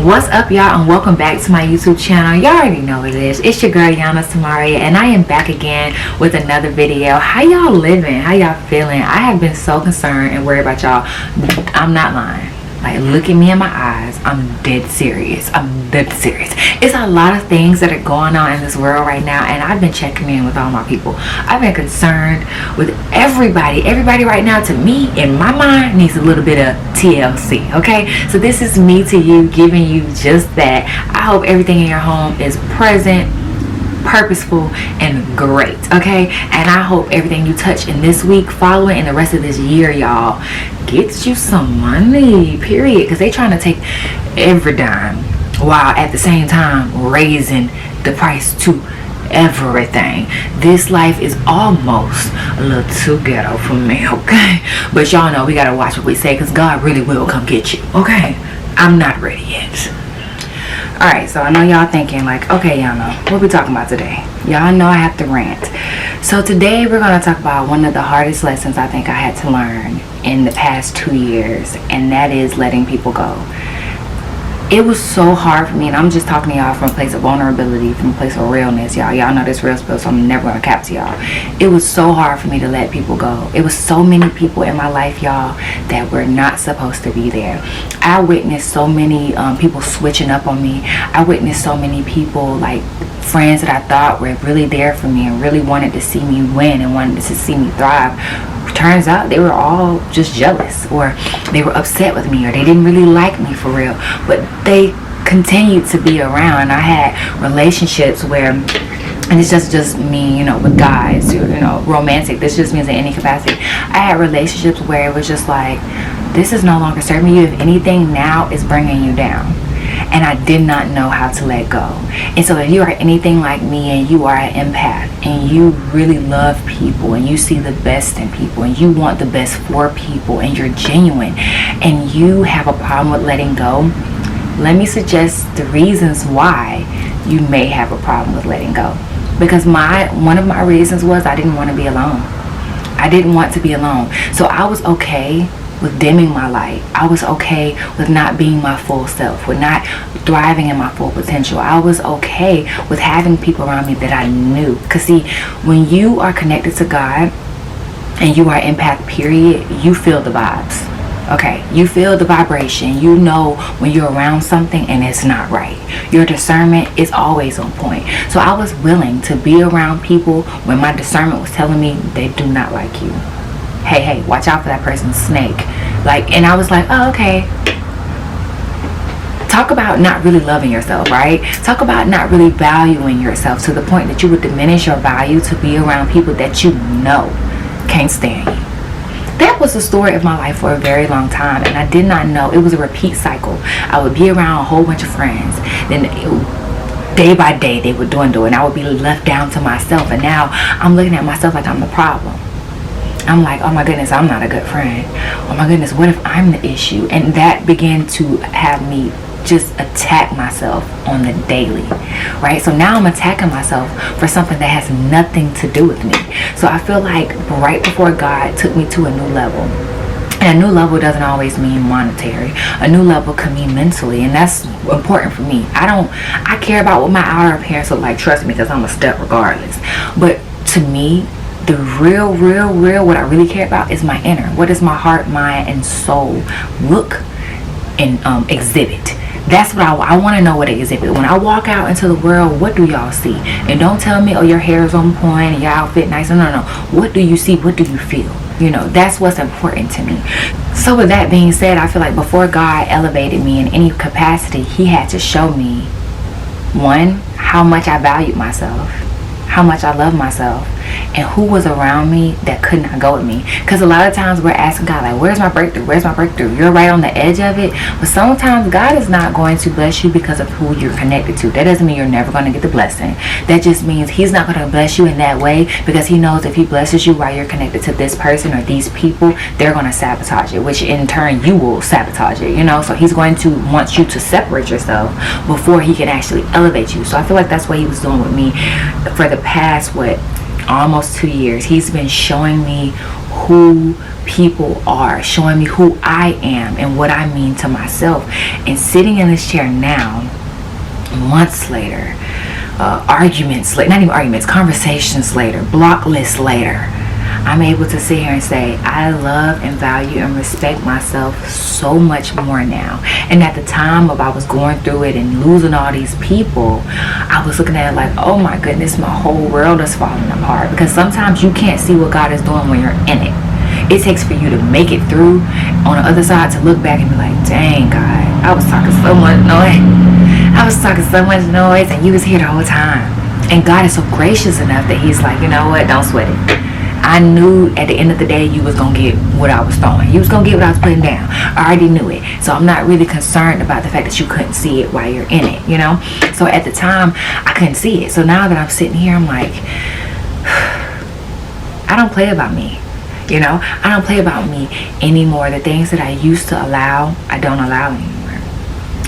What's up, y'all, and welcome back to my YouTube channel. Y'all already know what it is. It's your girl Yana Samaria, and I am back again with another video. How y'all living? How y'all feeling? I have been so concerned and worried about y'all. I'm not lying. Like, look at me in my eyes. I'm dead serious. It's a lot of things that are going on in this world right now, and I've been checking in with all my people. I've been concerned with everybody. Everybody right now, to me, in my mind, needs a little bit of TLC, okay? So this is me to you, giving you just that. I hope everything in your home is present, purposeful, and great, okay? And I hope everything you touch in this week, following, and the rest of this year, y'all, gets you some money, period, because they trying to take every dime while at the same time raising the price to everything. This life is almost a little too ghetto for me, okay? But y'all know we gotta watch what we say, because God really will come get you, okay? I'm not ready yet. Alright, so I know y'all thinking like, okay, y'all know, what we talking about today? Y'all know I have to rant. So today we're going to talk about one of the hardest lessons I think I had to learn in the past 2 years, and that is letting people go. It was so hard for me, and I'm just talking to y'all from a place of vulnerability, from a place of realness, y'all. Y'all know this real spill, so I'm never going to cap to y'all. It was so hard for me to let people go. It was so many people in my life, y'all, that were not supposed to be there. I witnessed so many people switching up on me. I witnessed so many people, like friends that I thought were really there for me and really wanted to see me win and wanted to see me thrive. Turns out they were all just jealous, or they were upset with me, or they didn't really like me for real, but they continued to be around. I had relationships where, and it's just me, with guys, romantic, this just means in any capacity. I had relationships where it was just like, this is no longer serving you. If anything, now is bringing you down. And I did not know how to let go. And so if you are anything like me, and you are an empath, and you really love people, and you see the best in people, and you want the best for people, and you're genuine, and you have a problem with letting go, let me suggest the reasons why you may have a problem with letting go. Because one of my reasons was I didn't want to be alone. I didn't want to be alone. So I was okay with dimming my light. I was okay with not being my full self, with not thriving in my full potential. I was okay with having people around me that I knew. Because see, when you are connected to God and you are empath, period, you feel the vibes. Okay, you feel the vibration. You know when you're around something and it's not right. Your discernment is always on point. So I was willing to be around people when my discernment was telling me they do not like you. Hey, watch out for that person's snake. And I was like, oh, okay. Talk about not really loving yourself, right? Talk about not really valuing yourself to the point that you would diminish your value to be around people that you know can't stand you. That was the story of my life for a very long time, and I did not know. It was a repeat cycle. I would be around a whole bunch of friends, then day by day they would dwindle, and I would be left down to myself. And now I'm looking at myself like I'm the problem. I'm like, oh my goodness, I'm not a good friend. Oh my goodness, what if I'm the issue? And that began to have me just attack myself on the daily, right? So now I'm attacking myself for something that has nothing to do with me. So I feel like right before God took me to a new level, and a new level doesn't always mean monetary. A new level can mean mentally, and that's important for me. I care about what my outer appearance look like, trust me, because I'm a step regardless. But to me, the real, what I really care about is my inner. What does my heart, mind, and soul look and exhibit? That's what I want to know, what it exhibit. When I walk out into the world, what do y'all see? And don't tell me, oh, your hair is on point and your outfit nice. No. What do you see? What do you feel? That's what's important to me. So with that being said, I feel like before God elevated me in any capacity, he had to show me, one, how much I valued myself, how much I love myself, and who was around me that could not go with me. Because a lot of times we're asking God, like, where's my breakthrough? You're right on the edge of it. But sometimes God is not going to bless you because of who you're connected to. That doesn't mean you're never going to get the blessing. That just means he's not going to bless you in that way, because he knows if he blesses you while you're connected to this person or these people, they're going to sabotage it, which in turn you will sabotage it, so he's going to want you to separate yourself before he can actually elevate you. So I feel like that's what he was doing with me for the past almost 2 years. He's been showing me who people are, showing me who I am and what I mean to myself. And sitting in this chair now, months later, arguments later, not even arguments, conversations later, block lists later, I'm able to sit here and say I love and value and respect myself so much more now. And at the time of I was going through it and losing all these people, I was looking at it like, oh my goodness, my whole world is falling apart. Because sometimes you can't see what God is doing when you're in it. It takes for you to make it through on the other side to look back and be like, dang God, I was talking so much noise. And you was here the whole time. And God is so gracious enough that he's like, you know what, don't sweat it. I knew at the end of the day you was going to get what I was throwing. You was going to get what I was putting down. I already knew it. So I'm not really concerned about the fact that you couldn't see it while you're in it, you know? So at the time, I couldn't see it. So now that I'm sitting here, I'm like, I don't play about me. You know? I don't play about me anymore. The things that I used to allow, I don't allow anymore.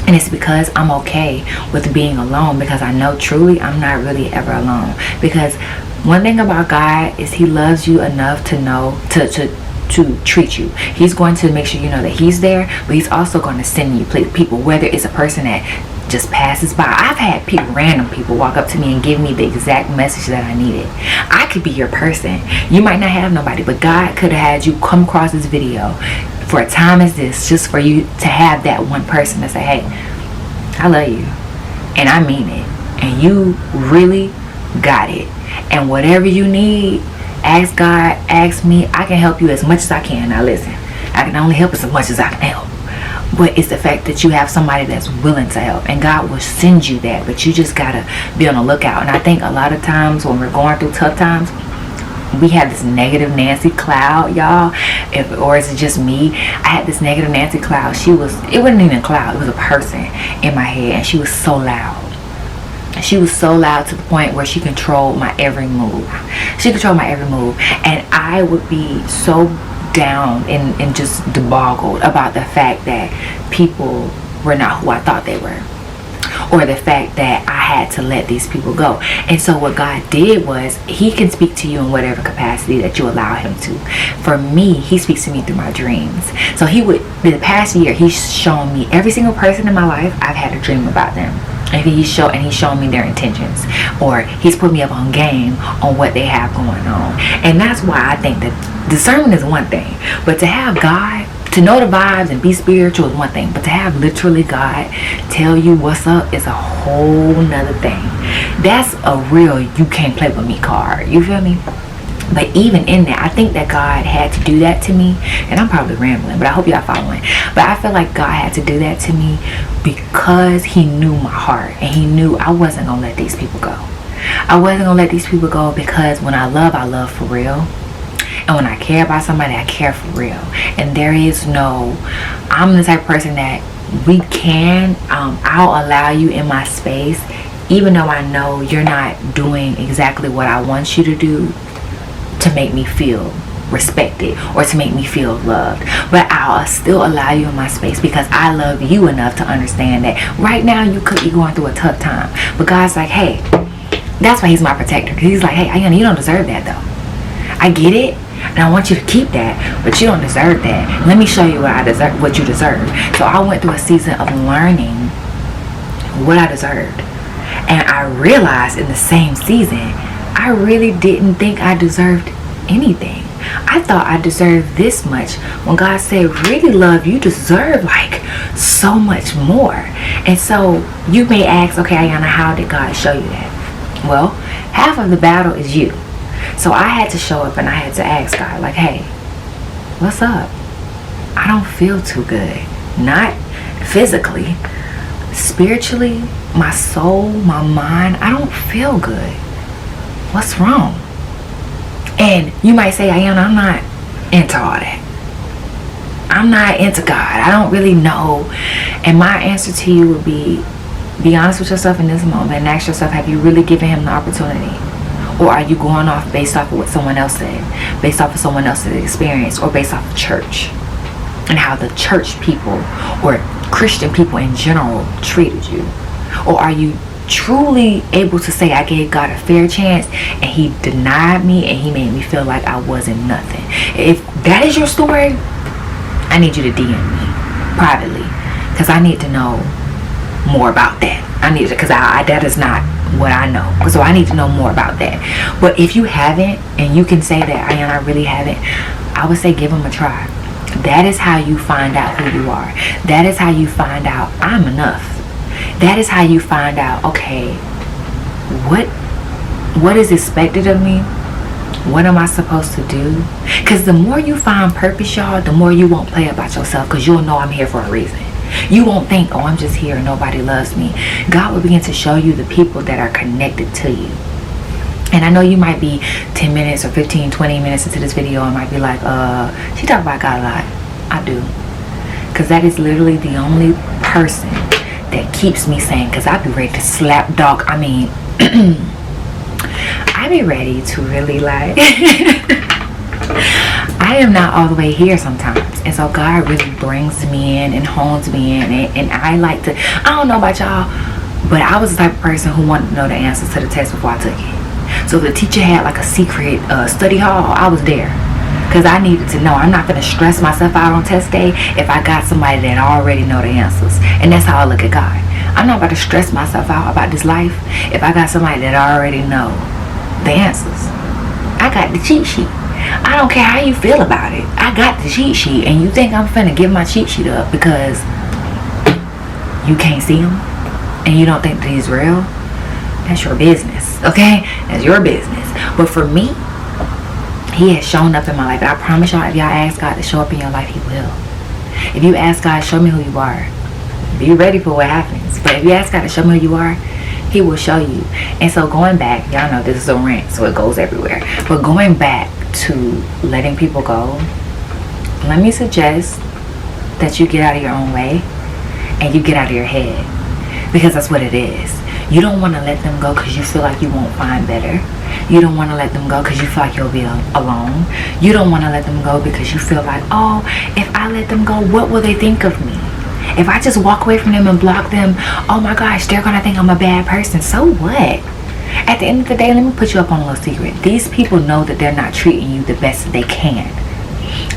And it's because I'm okay with being alone, because I know truly I'm not really ever alone. Because one thing about God is he loves you enough to know to treat you. He's going to make sure you know that he's there, but he's also going to send you people, whether it's a person that just passes by. I've had random people walk up to me and give me the exact message that I needed. I could be your person. You might not have nobody, but God could have had you come across this video for a time as this, just for you to have that one person to say, hey, I love you and I mean it, and you really got it. And whatever you need, ask God, ask me. I can help you as much as I can. Now listen, I can only help as much as I can help. But it's the fact that you have somebody that's willing to help. And God will send you that. But you just got to be on the lookout. And I think a lot of times when we're going through tough times, we have this negative Nancy cloud, y'all. Or is it just me? I had this negative Nancy cloud. It wasn't even a cloud. It was a person in my head. And she was so loud. She was so loud to the point where she controlled my every move. And I would be so down and just deboggled about the fact that people were not who I thought they were, or the fact that I had to let these people go. And so what God did was he can speak to you in whatever capacity that you allow him to. For me, he speaks to me through my dreams. So the past year, he's shown me every single person in my life. I've had a dream about them. And he's shown me their intentions, or he's put me up on game on what they have going on. And that's why I think that discernment is one thing, but to have God, to know the vibes and be spiritual is one thing, but to have literally God tell you what's up is a whole nother thing. That's a real you can't play with me card. You feel me? But even in that, I think that God had to do that to me. And I'm probably rambling, but I hope y'all following. But I feel like God had to do that to me because he knew my heart. And he knew I wasn't going to let these people go. I wasn't going to let these people go because when I love for real. And when I care about somebody, I care for real. And I'm the type of person that I'll allow you in my space, even though I know you're not doing exactly what I want you to do, to make me feel respected or to make me feel loved. But I'll still allow you in my space because I love you enough to understand that right now you could be going through a tough time. But God's like, hey, that's why he's my protector. Because he's like, hey, Ayana, you don't deserve that though. I get it. And I want you to keep that, but you don't deserve that. Let me show you what you deserve. So I went through a season of learning what I deserved. And I realized in the same season, I really didn't think I deserved anything. I thought I deserved this much. When God said, really love, you deserve like so much more. And so you may ask, okay, Ayana, how did God show you that? Well, half of the battle is you. So I had to show up and I had to ask God, like, hey, what's up? I don't feel too good. Not physically, spiritually, my soul, my mind, I don't feel good. What's wrong? And you might say, Ayana, I'm not into all that. I'm not into God. I don't really know. And my answer to you would be honest with yourself in this moment and ask yourself, have you really given him the opportunity? Or are you going off based off of what someone else said, based off of someone else's experience, or based off of church and how the church people or Christian people in general treated you? Or are you truly able to say I gave God a fair chance and he denied me and he made me feel like I wasn't nothing. If that is your story, I need you to DM me privately, because I need to know more about that. I need to, because that is not what I know, so I need to know more about that. But if you haven't, and you can say that I really haven't, I would say give them a try. That is how you find out who you are. That is how you find out I'm enough. That is how you find out, okay, what is expected of me? What am I supposed to do? Because the more you find purpose, y'all, the more you won't play about yourself, because you'll know I'm here for a reason. You won't think, oh, I'm just here and nobody loves me. God will begin to show you the people that are connected to you. And I know you might be 10 minutes or 15, 20 minutes into this video and might be like, she talk about God a lot. I do. Because that is literally the only person that keeps me sane. Because I be ready to slap dog. I mean, I be ready to really like... I am not all the way here sometimes, and so God really brings me in and hones me in, and I like to, I don't know about y'all, but I was the type of person who wanted to know the answers to the test before I took it. So if the teacher had like a secret study hall, I was there, because I needed to know. I'm not going to stress myself out on test day if I got somebody that already know the answers. And that's how I look at God. I'm not about to stress myself out about this life if I got somebody that already know the answers. I got the cheat sheet. I don't care how you feel about it. I got the cheat sheet, and you think I'm finna give my cheat sheet up because you can't see him and you don't think that he's real? That's your business, okay? That's your business. But for me, he has shown up in my life. And I promise y'all, if y'all ask God to show up in your life, he will. If you ask God, show me who you are, be ready for what happens. But if you ask God to show me who you are, he will show you. And so going back, y'all know this is a rant, so it goes everywhere. But going back to letting people go, let me suggest that you get out of your own way and you get out of your head, because that's what it is. You don't want to let them go because you feel like you won't find better. You don't want to let them go because you feel like you'll be alone. You don't want to let them go because you feel like, oh, if I let them go, what will they think of me? If I just walk away from them and block them, oh my gosh, they're gonna think I'm a bad person. So what? At the end of the day, let me put you up on a little secret. These people know that they're not treating you the best that they can.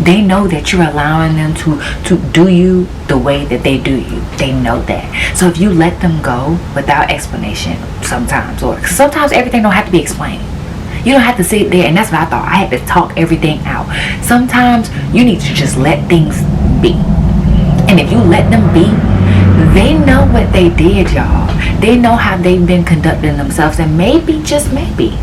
They know that you're allowing them to do you the way that they do you. They know that. So if you let them go without explanation sometimes, or sometimes everything don't have to be explained. You don't have to sit there, and that's what I thought. I had to talk everything out. Sometimes you need to just let things be. And if you let them be, they know what they did, y'all. They know how they've been conducting themselves, and maybe, just maybe,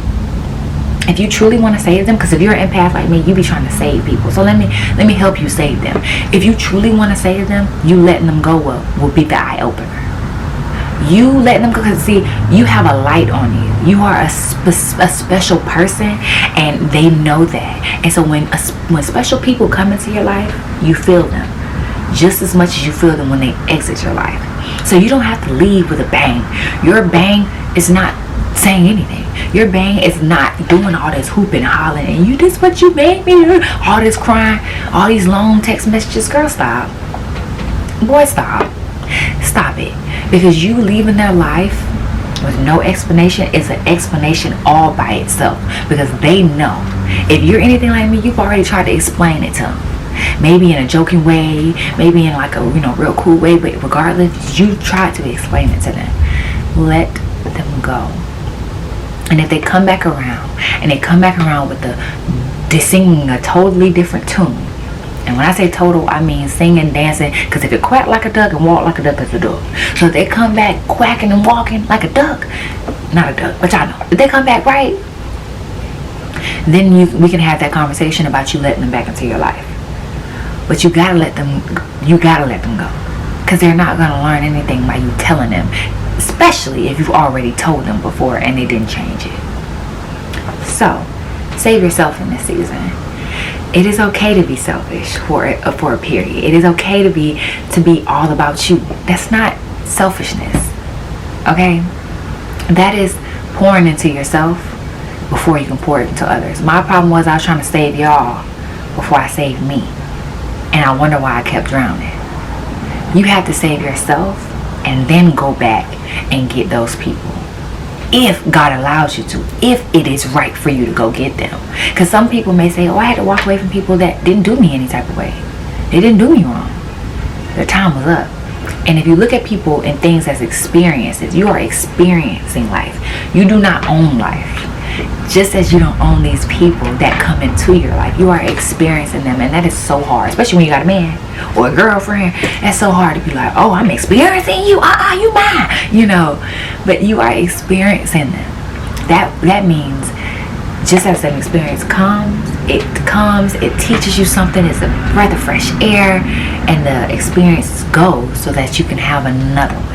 if you truly want to save them, because if you're an empath like me, you be trying to save people. So let me help you save them. If you truly want to save them, you letting them go will be the eye opener. You letting them go, because see, you have a light on you. You are a special person, and they know that. And so when special people come into your life, you feel them just as much as you feel them when they exit your life. So you don't have to leave with a bang. Your bang is not saying anything. Your bang is not doing all this hooping and hollering, and you, this what you made me do, all this crying, all these long text messages. Girl, stop. Boy, stop it. Because you leaving their life with no explanation is an explanation all by itself, because they know. If you're anything like me, you've already tried to explain it to them. Maybe in a joking way, maybe in like a real cool way, but regardless, you try to explain it to them. Let them go. And if they come back around, and they come back around with they're singing a totally different tune. And when I say total, I mean singing, dancing, because if it quack like a duck and walk like a duck, it's a duck. So if they come back quacking and walking like a duck, not a duck, but y'all know, if they come back right, then we can have that conversation about you letting them back into your life. But you gotta let them go, because they're not gonna learn anything by you telling them, especially if you've already told them before and they didn't change it. So save yourself in this season. It is okay to be selfish for a period. It is okay to be all about you. That's not selfishness, okay? That is pouring into yourself before you can pour it into others. My problem was I was trying to save y'all before I saved me. And I wonder why I kept drowning. You have to save yourself and then go back and get those people. If God allows you to, if it is right for you to go get them. Because some people may say, oh, I had to walk away from people that didn't do me any type of way. They didn't do me wrong. Their time was up. And if you look at people and things as experiences, you are experiencing life. You do not own life. Just as you don't own these people that come into your life, you are experiencing them, and that is so hard, especially when you got a man or a girlfriend. That's so hard to be like, oh, I'm experiencing you, you mine, you know. But you are experiencing them. That means just as an experience comes, it teaches you something. It's a breath of fresh air, and the experience goes so that you can have another one.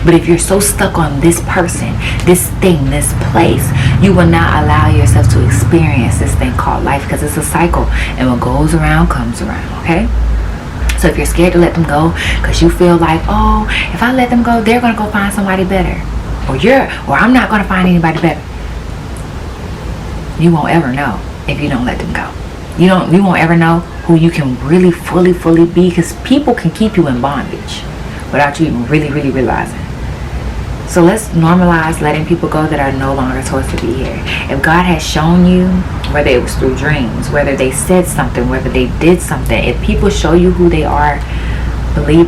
But if you're so stuck on this person, this thing, this place, you will not allow yourself to experience this thing called life, because it's a cycle, and what goes around comes around, okay? So if you're scared to let them go because you feel like, oh, if I let them go, they're going to go find somebody better, or I'm not going to find anybody better, you won't ever know if you don't let them go. You won't ever know who you can really fully be, because people can keep you in bondage without you even really realizing. So let's normalize letting people go that are no longer supposed to be here. If God has shown you, whether it was through dreams, whether they said something, whether they did something, if people show you who they are, believe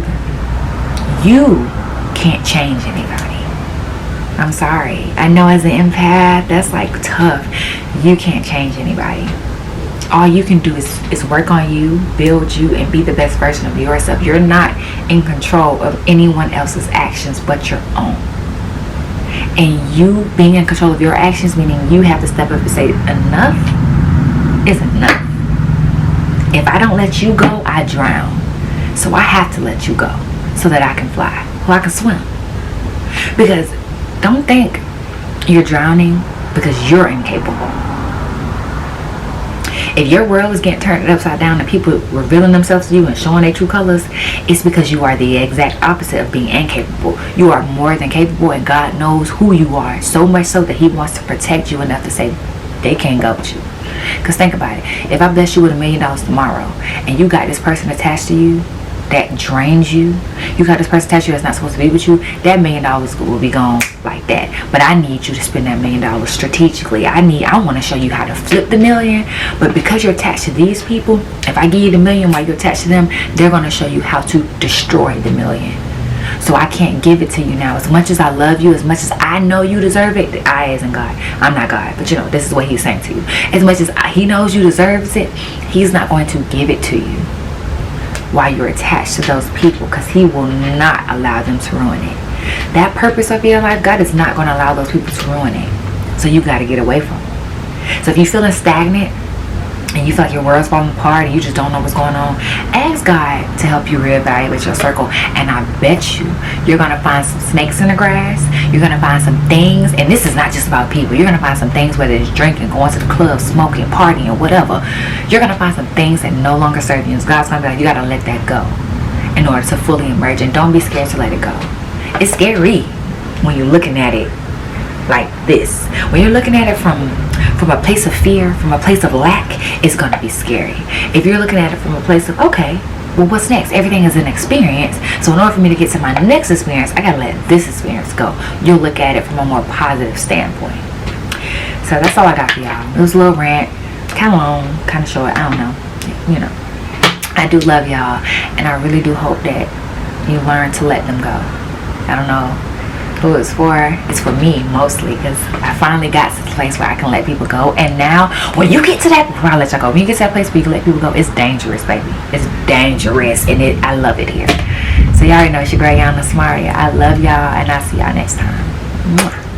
you can't change anybody. I'm sorry. I know as an empath, that's like tough. You can't change anybody. All you can do is work on you, build you, and be the best version of yourself. You're not in control of anyone else's actions but your own. And you being in control of your actions, meaning you have to step up and say, enough is enough. If I don't let you go, I drown. So I have to let you go so that I can fly, so I can swim. Because don't think you're drowning because you're incapable. If your world is getting turned upside down and people revealing themselves to you and showing their true colors, it's because you are the exact opposite of being incapable. You are more than capable, and God knows who you are, so much so that He wants to protect you enough to say they can't go with you. Because think about it. If I bless you with $1 million tomorrow and you got this person attached to you that drains you, you got this person attached to you that's not supposed to be with you, that $1 million will be gone like that. But I need you to spend that $1 million strategically. I want to show you how to flip the $1 million. But because you're attached to these people, if I give you the $1 million while you're attached to them, they're going to show you how to destroy the $1 million. So I can't give it to you now. As much as I love you, as much as I know you deserve it, I isn't God. I'm not God, but this is what He's saying to you. As much as He knows you deserves it, He's not going to give it to you while you're attached to those people, because He will not allow them to ruin it. That purpose of your life, God is not going to allow those people to ruin it. So you got to get away from it. So if you're feeling stagnant and you feel like your world's falling apart and you just don't know what's going on, ask God to help you reevaluate your circle, and I bet you're going to find some snakes in the grass. You're going to find some things, and this is not just about people. You're going to find some things, whether it's drinking, going to the club, smoking, partying, whatever. You're going to find some things that no longer serve you. God's going to be like, you got to let that go in order to fully emerge, and don't be scared to let it go. It's scary when you're looking at it like this. When you're looking at it from a place of fear, from a place of lack, it's going to be scary. If you're looking at it from a place of, okay, well, what's next? Everything is an experience. So in order for me to get to my next experience, I got to let this experience go. You'll look at it from a more positive standpoint. So that's all I got for y'all. It was a little rant, kind of long, kind of short. I don't know. I do love y'all, and I really do hope that you learn to let them go. I don't know who it's for. It's for me mostly, because I finally got to the place where I can let people go. And now when you get to that, before I let y'all go, when you get to that place where you can let people go, it's dangerous, baby. It's dangerous, and I love it here. So y'all already know it's your girl Yana Samaria. I love y'all, and I'll see y'all next time. Mwah.